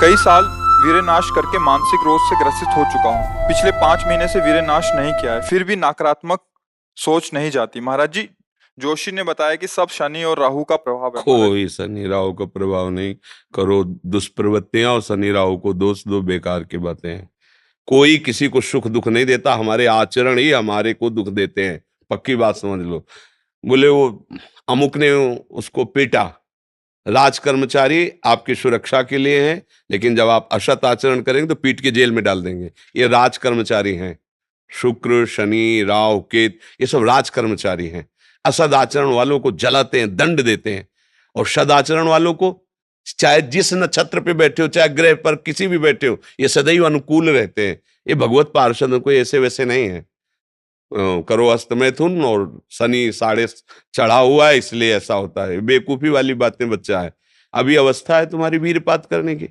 कई साल वीरेनाश करके मानसिक रोग से ग्रसित हो चुका हूँ। पिछले 5 महीने से वीरेनाश नहीं किया है, फिर भी नकारात्मक सोच नहीं जाती। महाराज जी, जोशी ने बताया कि सब शनि और राहु का प्रभाव है। महाराज कोई शनि राहु का प्रभाव नहीं। करो दुष्प्रवृत्तियां और शनि राहु को दोष दो, बेकार की बातें हैं। कोई किसी को सुख दुख नहीं देता, हमारे आचरण ही हमारे को दुख देते हैं, पक्की बात समझ लो। बोले वो अमुक ने उसको पीटा, राज कर्मचारी आपकी सुरक्षा के लिए हैं, लेकिन जब आप असत आचरण करेंगे तो पीट के जेल में डाल देंगे। ये राज कर्मचारी हैं। शुक्र, शनि, राहु, केत, ये सब राज कर्मचारी हैं। असद आचरण वालों को जलाते हैं, दंड देते हैं, और सदाचरण वालों को, चाहे जिस नक्षत्र पे बैठे हो, चाहे ग्रह पर किसी भी बैठे हो, ये सदैव अनुकूल रहते हैं। ये भगवत पार्षदों को ऐसे वैसे नहीं है। करो अस्त मैथुन और शनि साढ़े चढ़ा हुआ है, इसलिए ऐसा होता है। बेवकूफी वाली बातें बच्चा है। अभी अवस्था है तुम्हारी वीरपात करने की।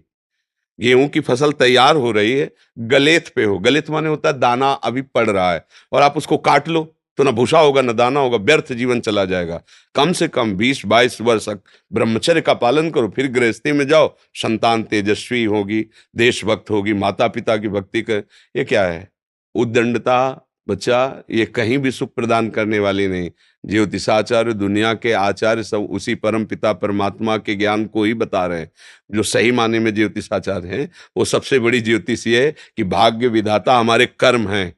गेहूं की फसल तैयार हो रही है, गलेत पे हो। गलेत माने होता है दाना अभी पड़ रहा है, और आप उसको काट लो तो ना भूसा होगा ना दाना होगा, व्यर्थ जीवन चला जाएगा। कम से कम 20-22 वर्ष ब्रह्मचर्य का पालन करो, फिर गृहस्थी में जाओ। संतान तेजस्वी होगी, देशभक्त होगी, माता पिता की भक्ति कर। ये क्या है? उद्दंडता बच्चा, ये कहीं भी सुख प्रदान करने वाली नहीं। ज्योतिषाचार्य, दुनिया के आचार्य सब उसी परम पिता परमात्मा के ज्ञान को ही बता रहे हैं। जो सही माने में ज्योतिषाचार्य हैं, वो सबसे बड़ी ज्योतिष ये है कि भाग्य विधाता हमारे कर्म हैं।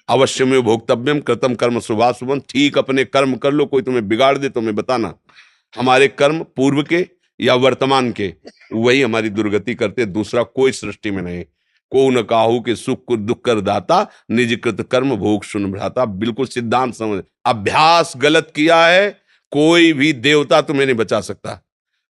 अवश्य में भोक्तव्यम कृतम कर्म शुभाशुभम। ठीक अपने कर्म कर लो, कोई तुम्हें बिगाड़ दे तो हमें बताना। हमारे कर्म पूर्व के या वर्तमान के, वही हमारी दुर्गति करते, दूसरा कोई सृष्टि में नहीं। को न काहू के सुख को दुख कर दाता, निज कृत कर्म भोग सुन भ्राता। बिल्कुल सिद्धांत समझ। अभ्यास गलत किया है, कोई भी देवता तुम्हें नहीं बचा सकता।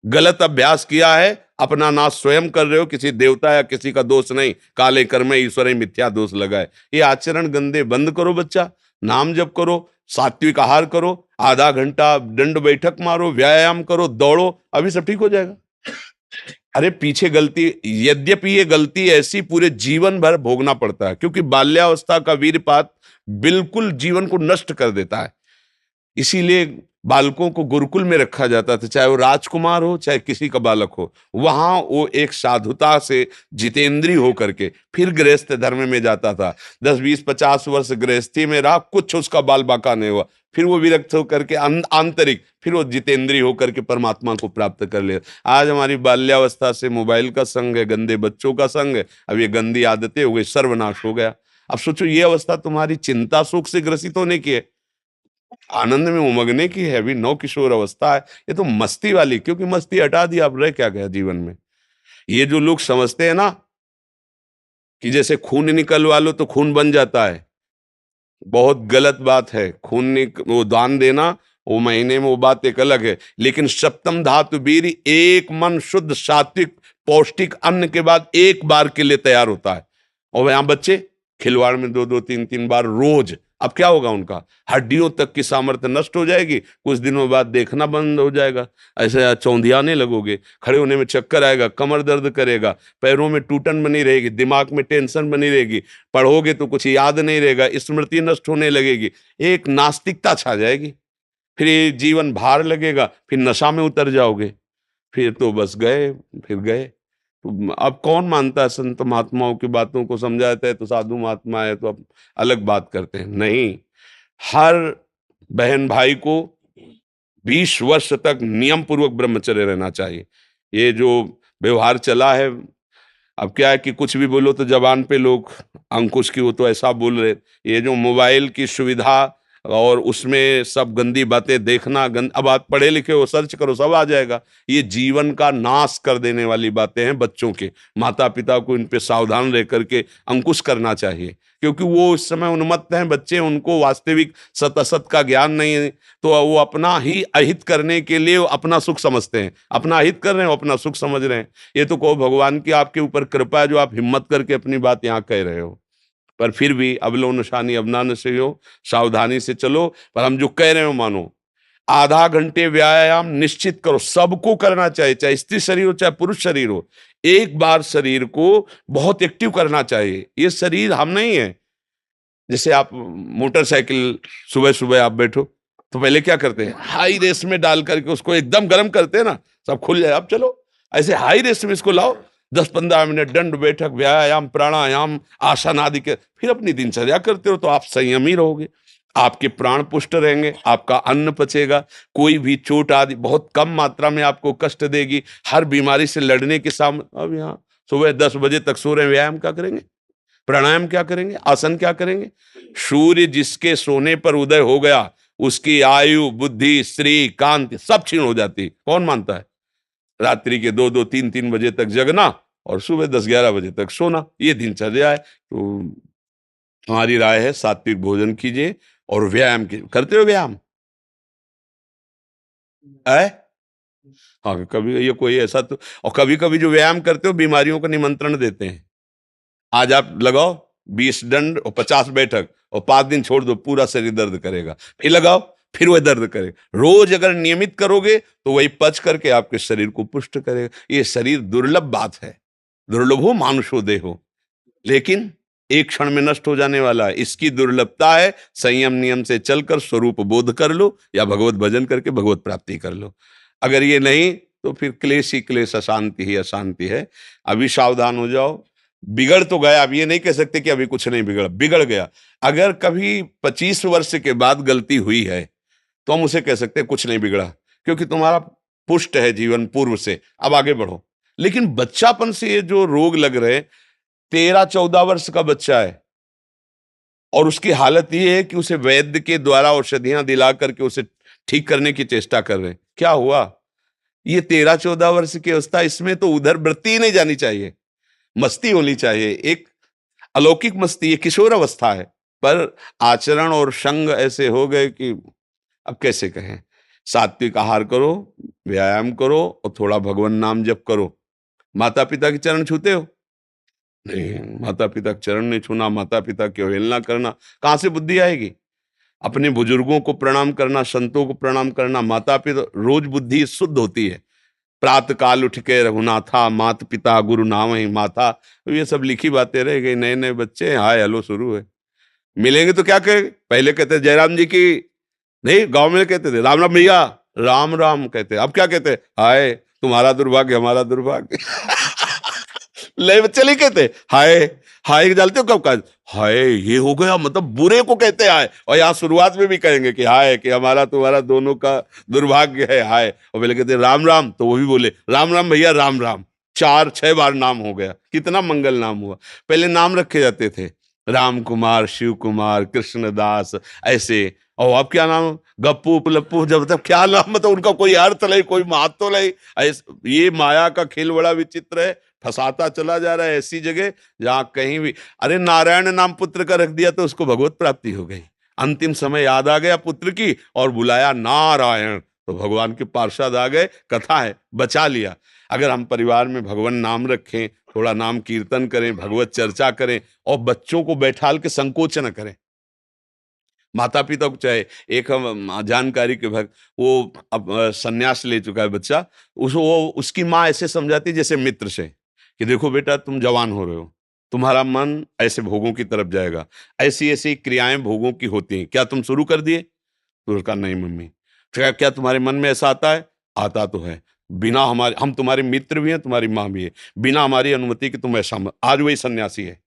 गलत अभ्यास किया है, अपना नाश स्वयं कर रहे हो, किसी देवता या किसी का दोष नहीं। काले कर्म ईश्वर ही मिथ्या दोष लगाए। ये आचरण गंदे बंद करो बच्चा। नाम जप करो, सात्विक आहार करो, आधा घंटा दंड बैठक मारो, व्यायाम करो, दौड़ो, अभी सब ठीक हो जाएगा। अरे पीछे गलती, यद्यपि ये गलती ऐसी पूरे जीवन भर भोगना पड़ता है, क्योंकि बाल्यावस्था का वीरपात बिल्कुल जीवन को नष्ट कर देता है। इसीलिए बालकों को गुरुकुल में रखा जाता था, चाहे वो राजकुमार हो चाहे किसी का बालक हो। वहां वो एक साधुता से जितेंद्रीय होकर के फिर गृहस्थ धर्म में जाता था। 10-20-50 वर्ष गृहस्थी में रहा, कुछ उसका बाल बाका नहीं हुआ, फिर वो विरक्त होकर के आंतरिक, फिर वो जितेंद्रीय होकर के परमात्मा को प्राप्त कर ले। आज हमारी बाल्यावस्था से मोबाइल का संग है, गंदे बच्चों का संग है, अब ये गंदी आदतें हो गई, सर्वनाश हो गया। अब सोचो, ये अवस्था तुम्हारी चिंता सुख से ग्रसित होने की है, आनंद में उमगने की है, अभी नौ किशोर अवस्था है। ये तो मस्ती वाली, क्योंकि मस्ती हटा दी, अब रह क्या गया जीवन में। ये जो लोग समझते हैं ना कि जैसे खून निकलवा लो तो खून बन जाता है, बहुत गलत बात है। वो दान देना, वो महीने में वो बात एक अलग है, लेकिन सप्तम धातु वीर एक मन शुद्ध सात्विक पौष्टिक अन्न के बाद एक बार के लिए तैयार होता है। और यहां बच्चे खिलवाड़ में 2-2 3-3 बार रोज। अब क्या होगा? उनका हड्डियों तक की सामर्थ्य नष्ट हो जाएगी, कुछ दिनों बाद देखना बंद हो जाएगा, ऐसे चौंधियाने लगोगे, खड़े होने में चक्कर आएगा, कमर दर्द करेगा, पैरों में टूटन बनी रहेगी, दिमाग में टेंशन बनी रहेगी, पढ़ोगे तो कुछ याद नहीं रहेगा, स्मृति नष्ट होने लगेगी, एक नास्तिकता छा जाएगी, फिर ये जीवन भार लगेगा, फिर नशा में उतर जाओगे, फिर तो बस गए, फिर गए। तो अब कौन मानता है संत महात्माओं की बातों को? समझाते हैं तो साधु महात्मा है तो अब अलग बात करते हैं। नहीं, हर बहन भाई को 20 वर्ष तक नियम पूर्वक ब्रह्मचर्य रहना चाहिए। ये जो व्यवहार चला है, अब क्या है कि कुछ भी बोलो तो जबान पे लोग अंकुश की वो तो ऐसा बोल रहे। ये जो मोबाइल की सुविधा और उसमें सब गंदी बातें देखना, अब आप पढ़े लिखे हो, सर्च करो, सब आ जाएगा। ये जीवन का नाश कर देने वाली बातें हैं बच्चों के। माता पिता को इन पे सावधान रह करके अंकुश करना चाहिए, क्योंकि वो इस समय उन्मत्त हैं बच्चे, उनको वास्तविक सत असत का ज्ञान नहीं है, तो वो अपना ही अहित करने के लिए अपना सुख समझते हैं। अपना अहित कर रहे हैं, अपना सुख समझ रहे हैं। ये तो कहो भगवान की आपके ऊपर कृपा है जो आप हिम्मत करके अपनी बात यहाँ कह रहे हो, पर फिर भी अबलो नशानी अबना नशे हो, सावधानी से चलो। पर हम जो कह रहे हो मानो, आधा घंटे व्यायाम निश्चित करो, सबको करना चाहिए, चाहे स्त्री शरीर हो चाहे पुरुष शरीर हो। एक बार शरीर को बहुत एक्टिव करना चाहिए। ये शरीर हम नहीं है। जैसे आप मोटरसाइकिल सुबह सुबह आप बैठो तो पहले क्या करते हैं? हाई रेस में डाल करके उसको एकदम गर्म करते हैं ना, सब खुल जाए, अब चलो ऐसे हाई रेस में इसको लाओ, 10-15 मिनट दंड बैठक, व्यायाम, प्राणायाम, आसन आदि के, फिर अपनी दिनचर्या करते हो तो आप संयमी रहोगे, आपके प्राण पुष्ट रहेंगे, आपका अन्न पचेगा, कोई भी चोट आदि बहुत कम मात्रा में आपको कष्ट देगी, हर बीमारी से लड़ने के सामने। अब यहाँ सुबह 10 बजे तक सो रहे हैं, व्यायाम क्या करेंगे, प्राणायाम क्या करेंगे, आसन क्या करेंगे? सूर्य जिसके सोने पर उदय हो गया उसकी आयु, बुद्धि, स्त्री, कांति सब क्षीण हो जाती, कौन मानता है? रात्रि के 2-2, 3-3 बजे तक जगना और सुबह 10-11 बजे तक सोना, ये दिनचर्या है। तो हमारी राय है सात्विक भोजन कीजिए और व्यायाम कीजिए। करते हो व्यायाम? है? हाँ, कभी ये कोई ऐसा तो, और कभी कभी जो व्यायाम करते हो बीमारियों का निमंत्रण देते हैं। आज आप लगाओ 20 दंड और 50 बैठक और 5 दिन छोड़ दो, पूरा शरीर दर्द करेगा, फिर लगाओ फिर वह दर्द करेगा। रोज अगर नियमित करोगे तो वही पच करके आपके शरीर को पुष्ट करेगा। ये शरीर दुर्लभ बात है, दुर्लभो मानुषो देहो, लेकिन एक क्षण में नष्ट हो जाने वाला है। इसकी दुर्लभता है, संयम नियम से चलकर स्वरूप बोध कर लो या भगवत भजन करके भगवत प्राप्ति कर लो। अगर ये नहीं तो फिर क्लेश ही क्लेश, अशांति ही अशांति है। अभी सावधान हो जाओ। बिगड़ तो गया, अब ये नहीं कह सकते कि अभी कुछ नहीं बिगड़ा, बिगड़ गया। अगर कभी 25 वर्ष के बाद गलती हुई है तो हम उसे कह सकते हैं कुछ नहीं बिगड़ा, क्योंकि तुम्हारा पुष्ट है जीवन पूर्व से, अब आगे बढ़ो। लेकिन बच्चापन से ये जो रोग लग रहे, 13-14 वर्ष का बच्चा है और उसकी हालत ये है कि उसे वैद्य के द्वारा औषधियां दिला करके उसे ठीक करने की चेष्टा कर रहे हैं। क्या हुआ? ये 13-14 वर्ष की अवस्था, इसमें तो उधर वृत्ति ही नहीं जानी चाहिए, मस्ती होनी चाहिए, एक अलौकिक मस्ती, ये किशोर अवस्था है। पर आचरण और संग ऐसे हो गए कि अब कैसे कहें। सात्विक आहार करो, व्यायाम करो और थोड़ा भगवान नाम जप करो। माता पिता के चरण छूते हो? नहीं, माता पिता के चरण नहीं छूना, माता पिता की अवहेलना करना, कहां से बुद्धि आएगी? अपने बुजुर्गों को प्रणाम करना, संतों को प्रणाम करना, माता पिता, रोज बुद्धि शुद्ध होती है। प्रातः काल उठ के रघुनाथा, मात पिता गुरु नाम ही माथा, तो ये सब लिखी बातें रह गई। नए नए बच्चे हाय हेलो शुरू है, मिलेंगे तो क्या कहे, पहले कहते जयराम जी की, नहीं गांव में कहते थे राम राम भैया, राम राम कहते, अब क्या कहते, हाय तुम्हारा दुर्भाग्य हमारा दुर्भाग्य। ले बच्चे नहीं कहते हाय, हाय जानते हो कब का, हाय ये हो गया, मतलब बुरे को कहते हाय, और यहाँ शुरुआत में भी कहेंगे कि हाय, कि हमारा तुम्हारा दोनों का दुर्भाग्य है हाय। और पहले कहते राम राम, तो वो भी बोले राम राम भैया राम राम, 4-6 बार नाम हो गया, कितना मंगल नाम हुआ। पहले नाम रखे जाते थे, राम कुमार, शिव कुमार, कृष्णदास, ऐसे। और अब क्या नाम, गप्पू लप्पू, जब तक क्या नाम, मतलब उनका कोई अर्थ नहीं, कोई महत्व नहीं। ये माया का खेल बड़ा विचित्र है, फंसाता चला जा रहा है ऐसी जगह जहां कहीं भी। अरे नारायण नाम पुत्र का रख दिया तो उसको भगवत प्राप्ति हो गई। अंतिम समय याद आ गया पुत्र की और बुलाया नारायण, तो भगवान के पार्षद आ गए, कथा है, बचा लिया। अगर हम परिवार में भगवान नाम रखें, थोड़ा नाम कीर्तन करें, भगवत चर्चा करें और बच्चों को बैठाल के संकोच न करें। माता पिता को चाहे, एक हम जानकारी के भक्त, वो अब संन्यास ले चुका है बच्चा, वो उसकी माँ ऐसे समझाती है जैसे मित्र से, कि देखो बेटा तुम जवान हो रहे हो, तुम्हारा मन ऐसे भोगों की तरफ जाएगा, ऐसी ऐसी क्रियाएं भोगों की होती हैं, क्या तुम शुरू कर दिए? तो उसका नहीं मम्मी। क्या क्या तुम्हारे मन में ऐसा आता है? आता तो है, बिना हमारे, हम तुम्हारे मित्र भी हैं, तुम्हारी माँ भी है, बिना हमारी अनुमति के तुम ऐसा आज वही सन्यासी है।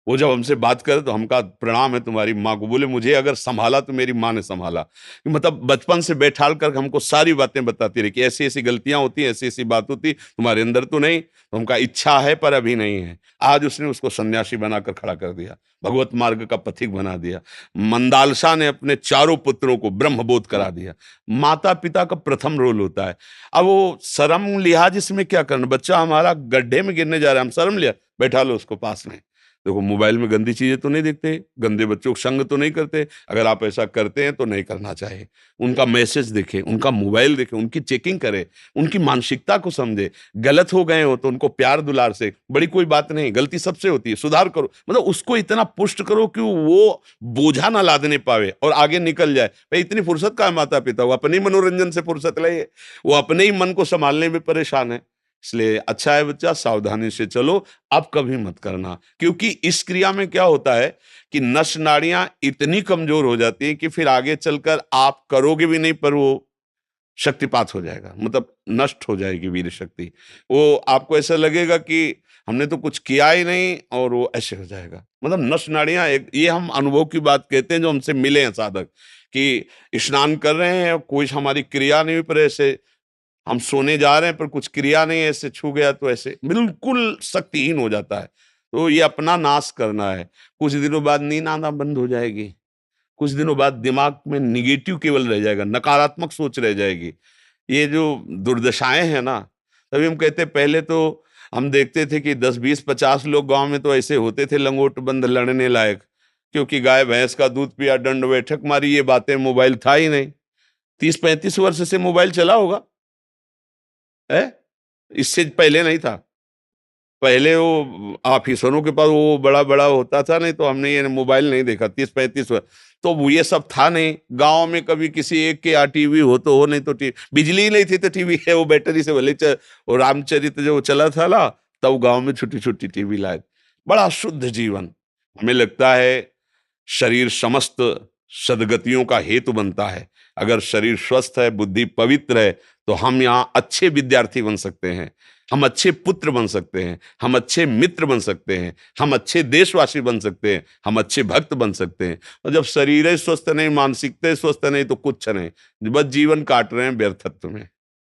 वो जब हमसे बात करे तो हम कहा प्रणाम है तुम्हारी माँ को। बोले मुझे अगर संभाला तो मेरी माँ ने संभाला। मतलब बचपन से बैठाल कर हमको सारी बातें बताती रही कि ऐसी ऐसी गलतियां होती, ऐसी ऐसी बात होती, तुम्हारे अंदर तो नहीं। तो हमका इच्छा है पर अभी नहीं है। आज उसने उसको सन्यासी बनाकर खड़ा कर दिया, भगवत मार्ग का पथिक बना दिया। मंदालसा ने अपने चारों पुत्रों को ब्रह्मबोध करा दिया। माता पिता का प्रथम रोल होता है। अब वो शर्म लिहाज इसमें क्या करना, बच्चा हमारा गड्ढे में गिरने जा रहा है, हम शर्म लिया, बैठा लो उसको पास में। देखो मोबाइल में गंदी चीजें तो नहीं देखते, गंदे बच्चों को संग तो नहीं करते। अगर आप ऐसा करते हैं तो नहीं करना चाहिए। उनका मैसेज देखें, उनका मोबाइल देखें, उनकी चेकिंग करें, उनकी मानसिकता को समझे। गलत हो गए हो तो उनको प्यार दुलार से, बड़ी कोई बात नहीं, गलती सबसे होती है, सुधार करो। मतलब उसको इतना पुष्ट करो कि वो बोझा ना लादने पावे और आगे निकल जाए। भाई इतनी फुर्सत का है माता पिता, वो अपने ही मनोरंजन से फुर्सत ले, वो अपने ही मन को संभालने में परेशान है। इसलिए अच्छा है बच्चा, सावधानी से चलो, अब कभी मत करना। क्योंकि इस क्रिया में क्या होता है कि नस नाड़ियां इतनी कमजोर हो जाती हैं कि फिर आगे चलकर आप करोगे भी नहीं पर वो शक्तिपात हो जाएगा, मतलब नष्ट हो जाएगी वीर शक्ति। वो आपको ऐसा लगेगा कि हमने तो कुछ किया ही नहीं और वो ऐसे हो जाएगा, मतलब नस नाड़ियां एक, ये हम अनुभव की बात कहते हैं जो हमसे मिले हैं साधक, कि स्नान कर रहे हैं कोई हमारी क्रिया नहीं हुई, पर ऐसे हम सोने जा रहे हैं पर कुछ क्रिया नहीं है, ऐसे छू गया तो ऐसे बिल्कुल शक्तिहीन हो जाता है। तो ये अपना नाश करना है। कुछ दिनों बाद नींद आना बंद हो जाएगी, कुछ दिनों बाद दिमाग में निगेटिव केवल रह जाएगा, नकारात्मक सोच रह जाएगी। ये जो दुर्दशाएं हैं ना, तभी हम कहते हैं पहले तो हम देखते थे कि 10 20 50 लोग गांव में तो ऐसे होते थे लंगोट बंद लड़ने लायक, क्योंकि गाय भैंस का दूध पिया दंड बैठक मारी, ये बातें, मोबाइल था ही नहीं। 30 35 वर्ष से मोबाइल चला होगा है, इससे पहले नहीं था। पहले वो ऑफिसरों के पास वो बड़ा बड़ा होता था, नहीं तो हमने ये मोबाइल नहीं देखा 30 35 वर्ष। तो वो ये सब था नहीं, गांव में कभी किसी एक के यहाँ टीवी हो तो हो, नहीं तो बिजली ही नहीं थी तो टीवी है, वो बैटरी से भले वो रामचरित जो चला था ना, तब गांव में छोटी छोटी टीवी लाए। बड़ा शुद्ध जीवन। हमें लगता है शरीर समस्त सद्गतियों का हेतु बनता है। अगर शरीर स्वस्थ है, बुद्धि पवित्र है, तो हम यहाँ अच्छे विद्यार्थी बन सकते हैं, हम अच्छे पुत्र बन सकते हैं, हम अच्छे मित्र बन सकते हैं, हम अच्छे देशवासी बन सकते हैं, हम अच्छे भक्त बन सकते हैं। और जब शरीर ही स्वस्थ नहीं, मानसिकता स्वस्थ नहीं, तो कुछ नहीं, बस जीवन काट रहे हैं व्यर्थत्व में।